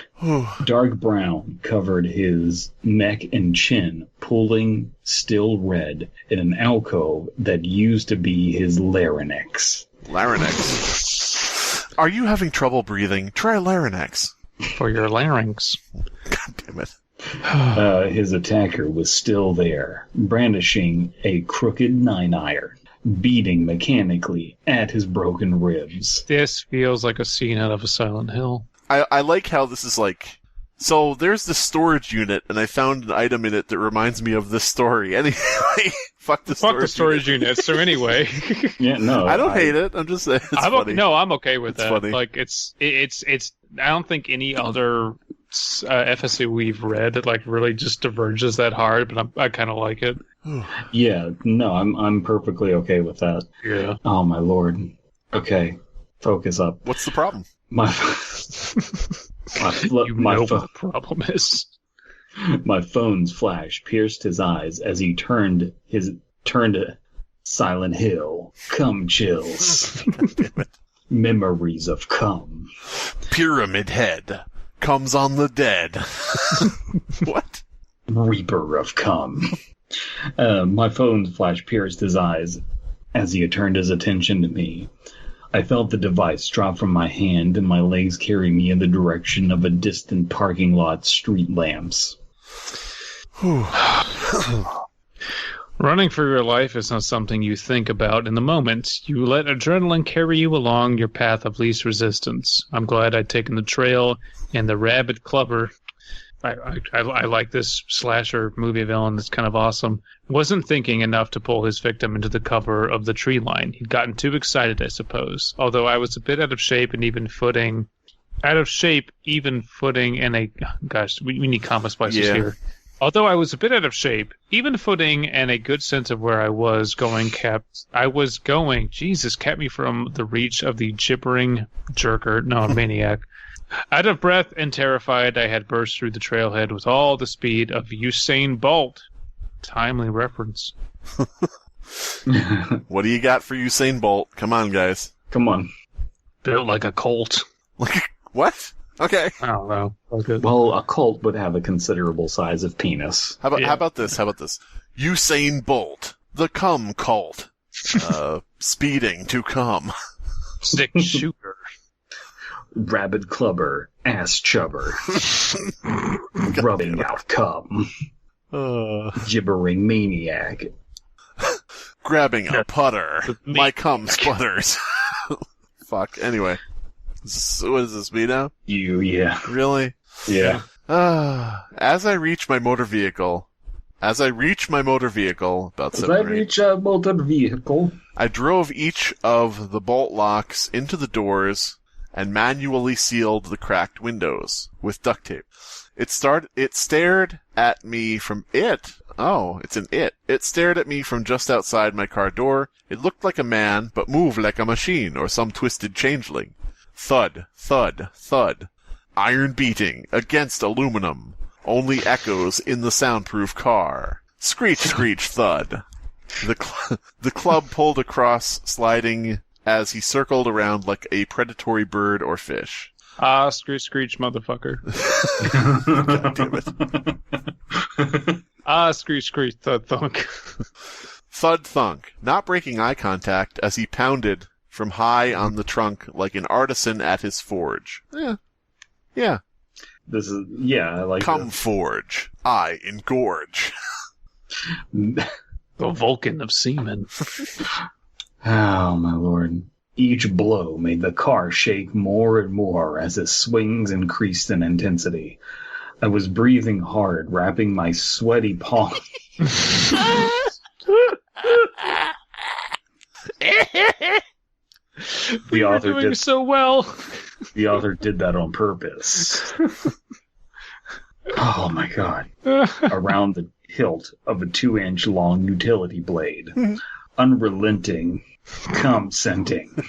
brown covered his neck and chin, pulling still red in an alcove that used to be his larynx. Larynx. Are you having trouble breathing? Try larynx. For your larynx. God damn it. His attacker was still there, brandishing a crooked 9-iron, beating mechanically at his broken ribs. This feels like a scene out of a Silent Hill. I like how this is like... So, there's this storage unit, and I found an item in it that reminds me of this story. Anyway, fuck the storage unit. So anyway... Yeah, no. I don't hate it. I'm just saying it's funny. No, I'm okay with that. Funny. Like, it's I don't think any other FSA we've read, it like really just diverges that hard, but I kind of like it. Yeah, no, I'm perfectly okay with that. Yeah. Oh my lord. Okay, focus up. What's the problem? What the problem is. My phone's flash pierced his eyes as he turned to Silent Hill. Cum chills. Memories of cum. Pyramid Head comes on the dead. What? Reaper of cum. My phone's flash pierced his eyes as he turned his attention to me. I felt the device drop from my hand and my legs carry me in the direction of a distant parking lot's street lamps. Running for your life is not something you think about in the moment. You let adrenaline carry you along your path of least resistance. I'm glad I'd taken the trail and the rabid clubber. I like this slasher movie villain. It's kind of awesome. Wasn't thinking enough to pull his victim into the cover of the tree line. He'd gotten too excited, I suppose. Although I was a bit out of shape and even footing in a... Gosh, we need comma splices here. Although I was a bit out of shape, even footing and a good sense of where I was going kept me from the reach of the gibbering maniac. Out of breath and terrified, I had burst through the trailhead with all the speed of Usain Bolt. Timely reference. What do you got for Usain Bolt? Come on, guys. Come on. Built like a colt. What? Okay. I don't know. Okay. Well, a colt would have a considerable size of penis. How about this? Usain Bolt, the cum cult. Speeding to cum. Stick shooter. Rabid clubber, ass chubber. Rubbing out cum. Gibbering maniac. Grabbing a putter. My cum sputters. Fuck. Anyway. What is this, me now? You, yeah. Really? Yeah. As I reach my motor vehicle, about 7 I drove each of the bolt locks into the doors and manually sealed the cracked windows with duct tape. It stared at me from It stared at me from just outside my car door. It looked like a man, but moved like a machine or some twisted changeling. Thud, thud, thud. Iron beating against aluminum. Only echoes in the soundproof car. Screech, screech, thud. The club pulled across, sliding as he circled around like a predatory bird or fish. Screech, screech, motherfucker. God damn it. Screech, screech, thud, thunk. Thud, thunk. Not breaking eye contact as he pounded from high on the trunk like an artisan at his forge. Yeah. I like Come this. forge. I engorge. The Vulcan of semen. Oh, my lord. Each blow made the car shake more and more as its swings increased in intensity. I was breathing hard, wrapping my sweaty palm. The author doing so well. The author did that on purpose. Oh my god. Around the hilt of a 2-inch long utility blade. Unrelenting, cum-scenting.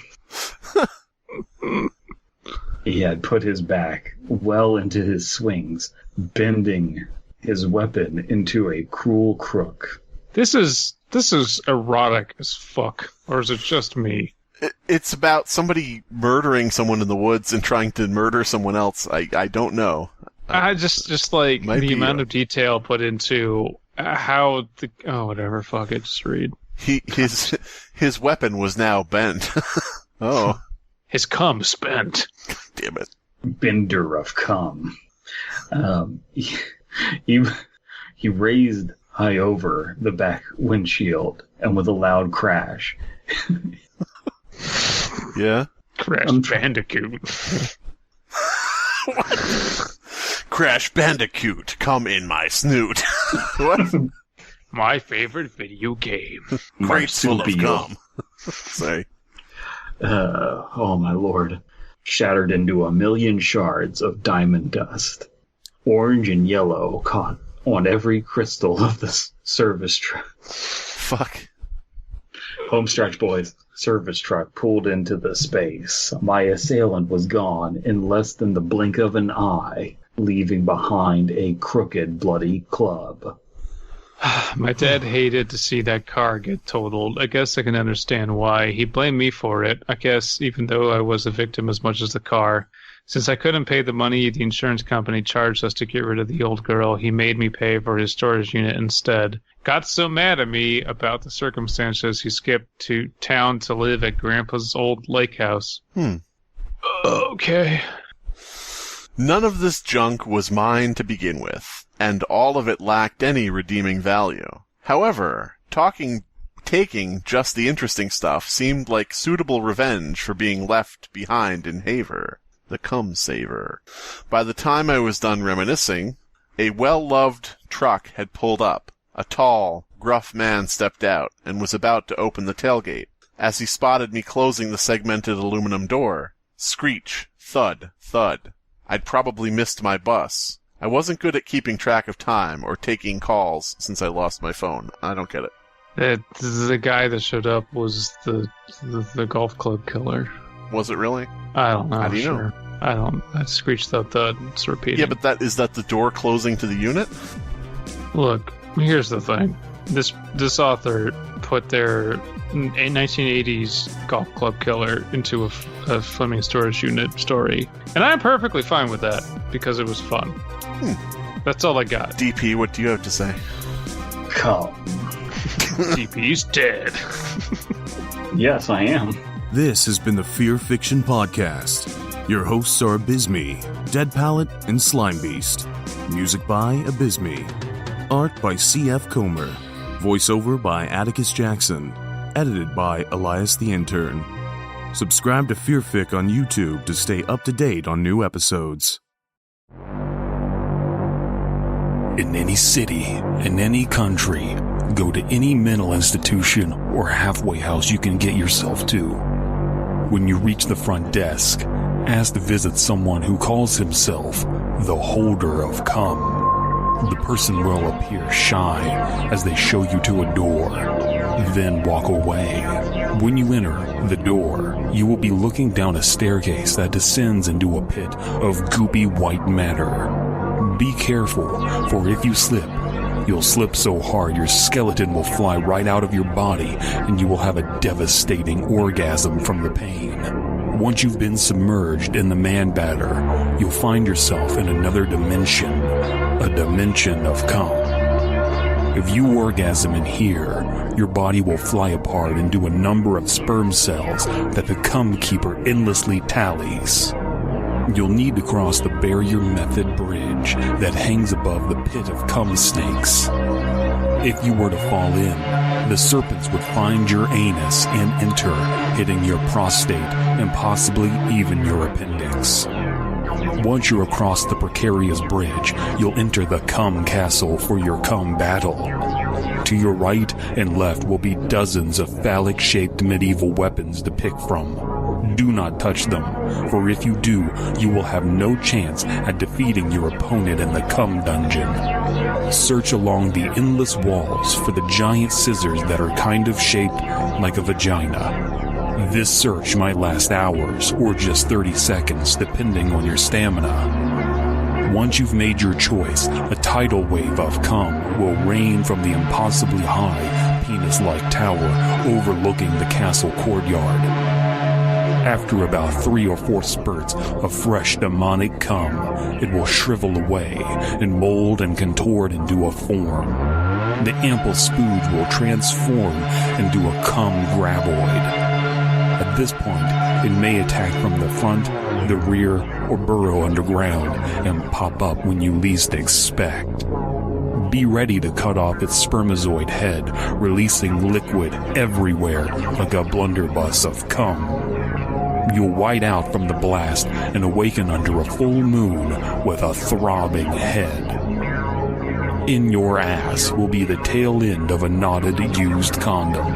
He had put his back well into his swings, bending his weapon into a cruel crook. This is erotic as fuck. Or is it just me? It's about somebody murdering someone in the woods and trying to murder someone else. I don't know. I just like the amount of detail put into how the... Oh, whatever. Fuck it. Just read. His weapon was now bent. Oh. His cum spent. God damn it. Bender of cum. He raised high over the back windshield, and with a loud crash... Yeah? Crash Bandicoot. What? Crash Bandicoot, come in my snoot. What? My favorite video game. Crates full of cum. Sorry. Oh my lord. Shattered into a million shards of diamond dust. orange and yellow caught on every crystal of the service truck. Fuck. Homestretch boys. Service truck pulled into the space. My assailant was gone in less than the blink of an eye, leaving behind a crooked, bloody club. My dad hated to see that car get totaled. I guess I can understand why. He blamed me for it, I guess, even though I was a victim as much as the car. Since I couldn't pay the money the insurance company charged us to get rid of the old girl, he made me pay for his storage unit instead. Got so mad at me about the circumstances, he skipped to town to live at Grandpa's old lake house. Okay. None of this junk was mine to begin with, and all of it lacked any redeeming value. However, taking just the interesting stuff seemed like suitable revenge for being left behind in Haver, the cum saver. By the time I was done reminiscing, a well-loved truck had pulled up. A tall, gruff man stepped out and was about to open the tailgate. As he spotted me closing the segmented aluminum door, screech, thud, thud. I'd probably missed my bus. I wasn't good at keeping track of time or taking calls since I lost my phone. I don't get it. The guy that showed up was the golf club killer. Was it really? I don't know. How do you know? I don't. I screeched that thud. It's repeating. Yeah, but is that the door closing to the unit? Look, here's the thing. This author put their 1980s golf club killer into a Fleming Storage Unit story, and I'm perfectly fine with that because it was fun. That's all I got. DP, what do you have to say? Come. DP's dead. Yes, I am. This has been the Fear Fiction Podcast. Your hosts are Abysmii, Dead Palette, and Slimebeast. Music by Abysmii. Art by C.F. Comer. Voiceover by Atticus Jackson. Edited by Elias the Intern. Subscribe to Fearfic on YouTube to stay up to date on new episodes. In any city, in any country, go to any mental institution or halfway house you can get yourself to. When you reach the front desk, ask to visit someone who calls himself the holder of cum. The person will appear shy as they show you to a door, then walk away. When you enter the door, you will be looking down a staircase that descends into a pit of goopy white matter. Be careful, for if you slip, you'll slip so hard your skeleton will fly right out of your body and you will have a devastating orgasm from the pain. Once you've been submerged in the man batter, you'll find yourself in another dimension, a dimension of cum. If you orgasm in here, your body will fly apart into a number of sperm cells that the cum keeper endlessly tallies. You'll need to cross the barrier method bridge that hangs above the pit of cum snakes. If you were to fall in, the serpents would find your anus and enter, hitting your prostate and possibly even your appendix. Once you're across the precarious bridge, you'll enter the cum castle for your cum battle. To your right and left will be dozens of phallic-shaped medieval weapons to pick from. Do not touch them, for if you do, you will have no chance at defeating your opponent in the cum dungeon. Search along the endless walls for the giant scissors that are kind of shaped like a vagina. This search might last hours or just 30 seconds, depending on your stamina. Once you've made your choice, a tidal wave of cum will rain from the impossibly high, penis-like tower overlooking the castle courtyard. After about 3 or 4 spurts of fresh demonic cum, it will shrivel away and mold and contort into a form. The ample spooge will transform into a cum graboid. At this point, it may attack from the front, the rear, or burrow underground and pop up when you least expect. Be ready to cut off its spermazoid head, releasing liquid everywhere like a blunderbuss of cum. You'll white out from the blast and awaken under a full moon with a throbbing head. In your ass will be the tail end of a knotted used condom.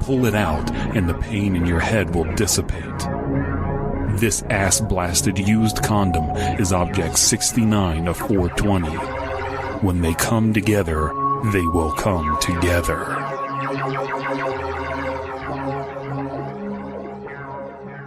Pull it out and the pain in your head will dissipate. This ass-blasted used condom is object 69 of 420. When they come together, they will come together.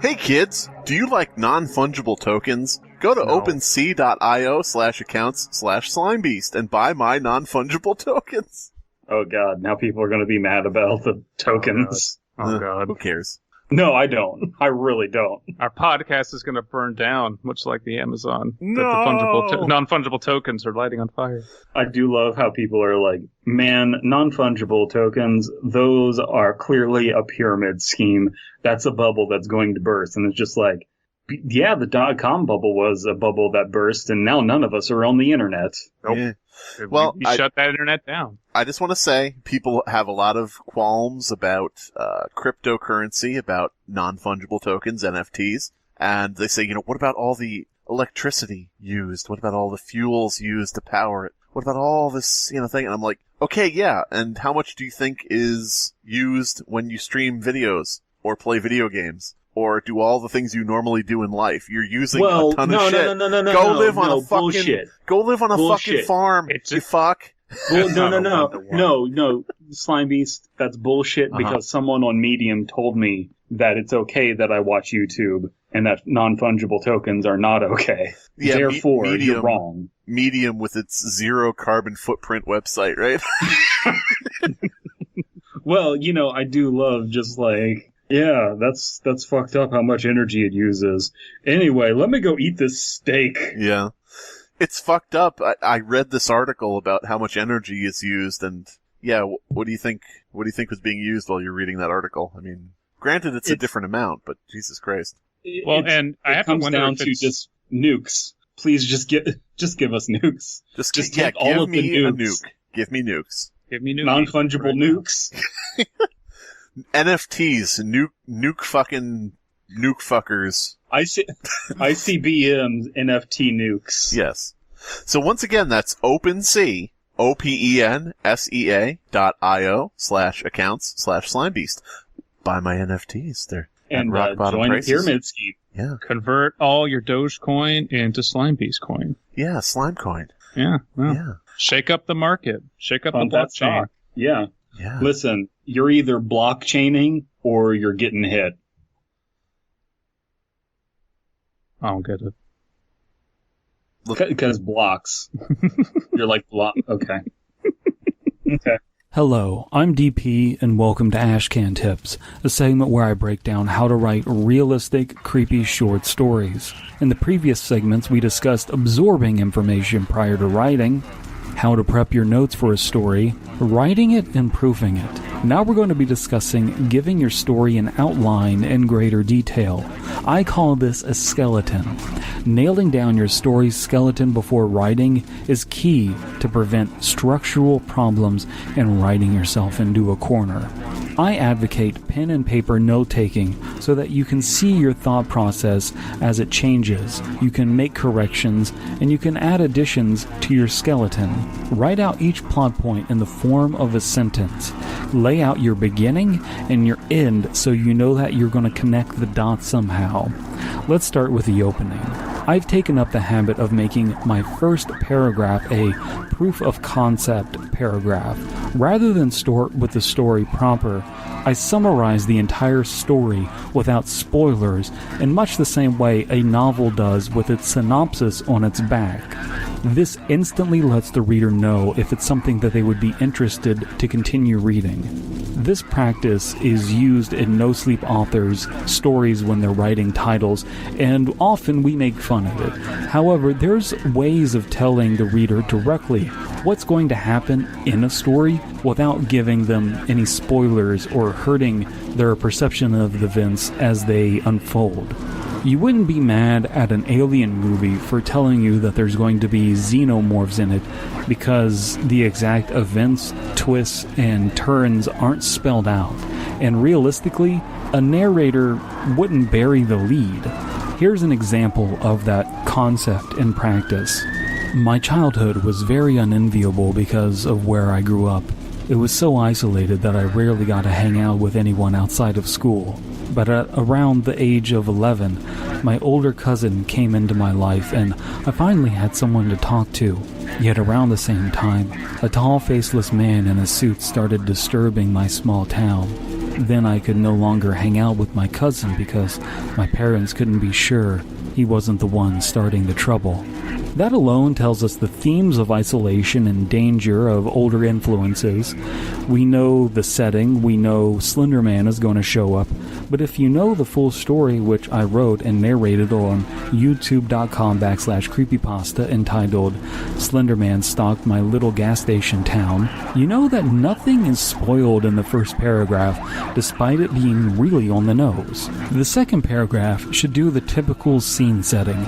Hey kids, do you like non-fungible tokens? Go to OpenSea.io/accounts/Slimebeast and buy my non-fungible tokens. Oh god, now people are going to be mad about the tokens. Oh god. Who cares? No, I don't. I really don't. Our podcast is going to burn down, much like the Amazon. No! That the non-fungible tokens are lighting on fire. I do love how people are like, man, non-fungible tokens, those are clearly a pyramid scheme. That's a bubble that's going to burst. And it's just like, yeah, the .com bubble was a bubble that burst, and now none of us are on the internet. Nope. Yeah. Well, we shut that internet down. I just want to say, people have a lot of qualms about cryptocurrency, about non-fungible tokens, NFTs, and they say, what about all the electricity used? What about all the fuels used to power it? What about all this, thing? And I'm like, okay, yeah, and how much do you think is used when you stream videos or play video games? Or do all the things you normally do in life? You're using a ton of shit. No. Go live on a fucking bullshit. Go live on a Bullshit. fucking farm. You fuck. Well, no, Slimebeast, that's bullshit because someone on Medium told me that it's okay that I watch YouTube and that non-fungible tokens are not okay. Yeah, therefore, Medium, you're wrong. Medium with its zero carbon footprint website, right? Well, I do love just like, yeah, that's fucked up how much energy it uses. Anyway, let me go eat this steak. Yeah. It's fucked up. I read this article about how much energy is used, and yeah, what do you think was being used while you're reading that article? I mean, granted it's a different amount, but Jesus Christ. Well, and I have to wonder down if to just nukes. Please just give us nukes. Just take all of the nukes. Give me nukes. Give me nukes. Non-fungible nukes. NFTs, nuke fuckers. ICBMs, NFT nukes. Yes. So once again, that's OpenSea, OpenSea.io/accounts/Slimebeast. Buy my NFTs. They're and rock bottom join prices. the pyramid scheme. Yeah. Convert all your Dogecoin into Slimebeast coin. Yeah, Slimecoin. Yeah. Well, Yeah. Shake up the market. Shake up the That blockchain. stock. Yeah. Yeah. Listen, you're either blockchaining or you're getting hit. I don't get it. Because blocks. You're like block. Okay. Okay. Hello, I'm DP, and welcome to Ashcan Tips, a segment where I break down how to write realistic, creepy short stories. In the previous segments, we discussed absorbing information prior to writing, how to prep your notes for a story, writing it, and proofing it. Now we're going to be discussing giving your story an outline in greater detail. I call this a skeleton. Nailing down your story's skeleton before writing is key to prevent structural problems and writing yourself into a corner. I advocate pen and paper note-taking so that you can see your thought process as it changes. You can make corrections, and you can add additions to your skeleton. Write out each plot point in the form of a sentence. Lay out your beginning and your end so you know that you're going to connect the dots somehow. Let's start with the opening. I've taken up the habit of making my first paragraph a proof of concept paragraph. Rather than start with the story proper, I summarize the entire story without spoilers in much the same way a novel does with its synopsis on its back. This instantly lets the reader know if it's something that they would be interested to continue reading. This practice is used in NoSleep authors' stories when they're writing titles, and often we make fun of it. However, there's ways of telling the reader directly what's going to happen in a story without giving them any spoilers or hurting their perception of the events as they unfold. You wouldn't be mad at an alien movie for telling you that there's going to be xenomorphs in it because the exact events, twists, and turns aren't spelled out. And realistically, a narrator wouldn't bury the lead. Here's an example of that concept in practice. My childhood was very unenviable because of where I grew up. It was so isolated that I rarely got to hang out with anyone outside of school. but at around the age of 11, my older cousin came into my life, and I finally had someone to talk to. Yet around the same time, a tall, faceless man in a suit started disturbing my small town. Then I could no longer hang out with my cousin because my parents couldn't be sure he wasn't the one starting the trouble. That alone tells us the themes of isolation and danger of older influences. We know the setting, we know Slender Man is going to show up, but if you know the full story, which I wrote and narrated on youtube.com/creepypasta entitled Slenderman Stalked My Little Gas Station Town, you know that nothing is spoiled in the first paragraph, despite it being really on the nose. The second paragraph should do the typical scene setting.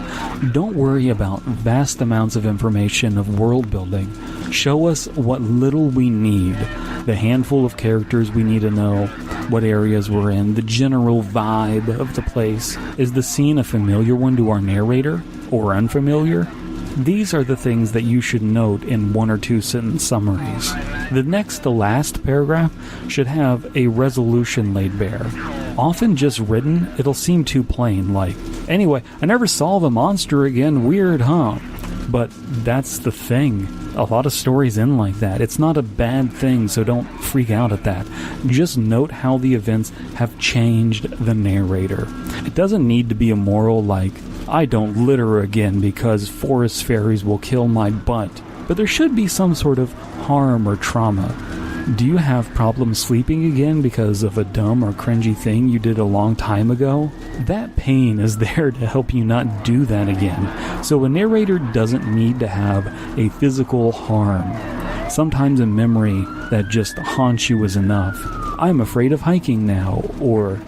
Don't worry about vast amounts of information of world building. Show us what little we need, the handful of characters we need to know, what areas we're in, the general vibe of the place. Is the scene a familiar one to our narrator, or unfamiliar? These are the things that you should note in 1 or 2 sentence summaries. The next to last paragraph should have a resolution laid bare. Often just written, it'll seem too plain, like, anyway, I never saw the monster again, weird, huh? But that's the thing. A lot of stories end like that. It's not a bad thing, so don't freak out at that. Just note how the events have changed the narrator. It doesn't need to be a moral like, I don't litter again because forest fairies will kill my butt. But there should be some sort of harm or trauma. Do you have problems sleeping again because of a dumb or cringy thing you did a long time ago? That pain is there to help you not do that again. So a narrator doesn't need to have a physical harm. Sometimes a memory that just haunts you is enough. I'm afraid of hiking now, or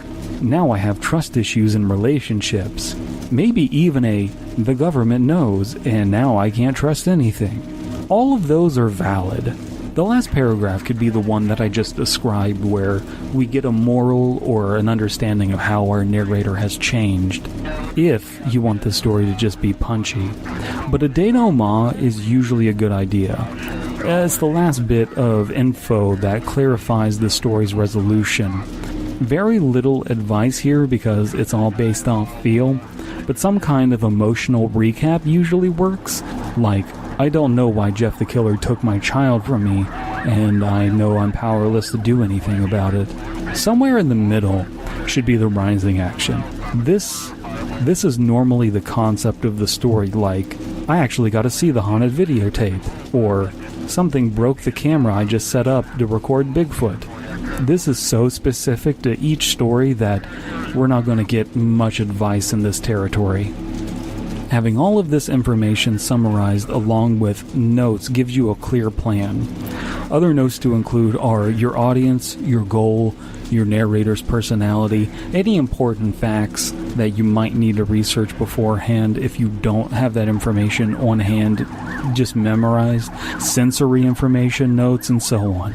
now I have trust issues in relationships. Maybe even the government knows, and now I can't trust anything. All of those are valid. The last paragraph could be the one that I just described, where we get a moral or an understanding of how our narrator has changed, if you want the story to just be punchy. But a denouement is usually a good idea. It's the last bit of info that clarifies the story's resolution. Very little advice here because it's all based off feel, but some kind of emotional recap usually works, like, I don't know why Jeff the Killer took my child from me, and I know I'm powerless to do anything about it. Somewhere in the middle should be the rising action. This is normally the concept of the story, like, I actually got to see the haunted videotape, or something broke the camera I just set up to record Bigfoot. This is so specific to each story that we're not going to get much advice in this territory. Having all of this information summarized along with notes gives you a clear plan. Other notes to include are your audience, your goal, your narrator's personality, any important facts that you might need to research beforehand if you don't have that information on hand, just memorized, sensory information, notes, and so on.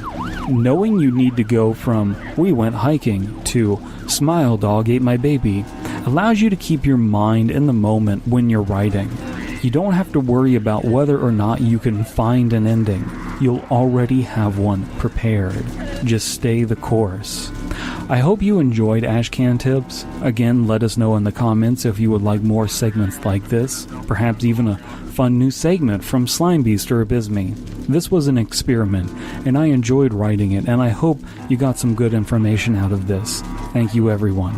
Knowing you need to go from, we went hiking, to, smile dog ate my baby, allows you to keep your mind in the moment when you're writing. You don't have to worry about whether or not you can find an ending. You'll already have one prepared. Just stay the course. I hope you enjoyed Ashcan Tips. Again, let us know in the comments if you would like more segments like this, perhaps even a fun new segment from Slimebeast or Abysmii. This was an experiment, and I enjoyed writing it, and I hope you got some good information out of this. Thank you, everyone.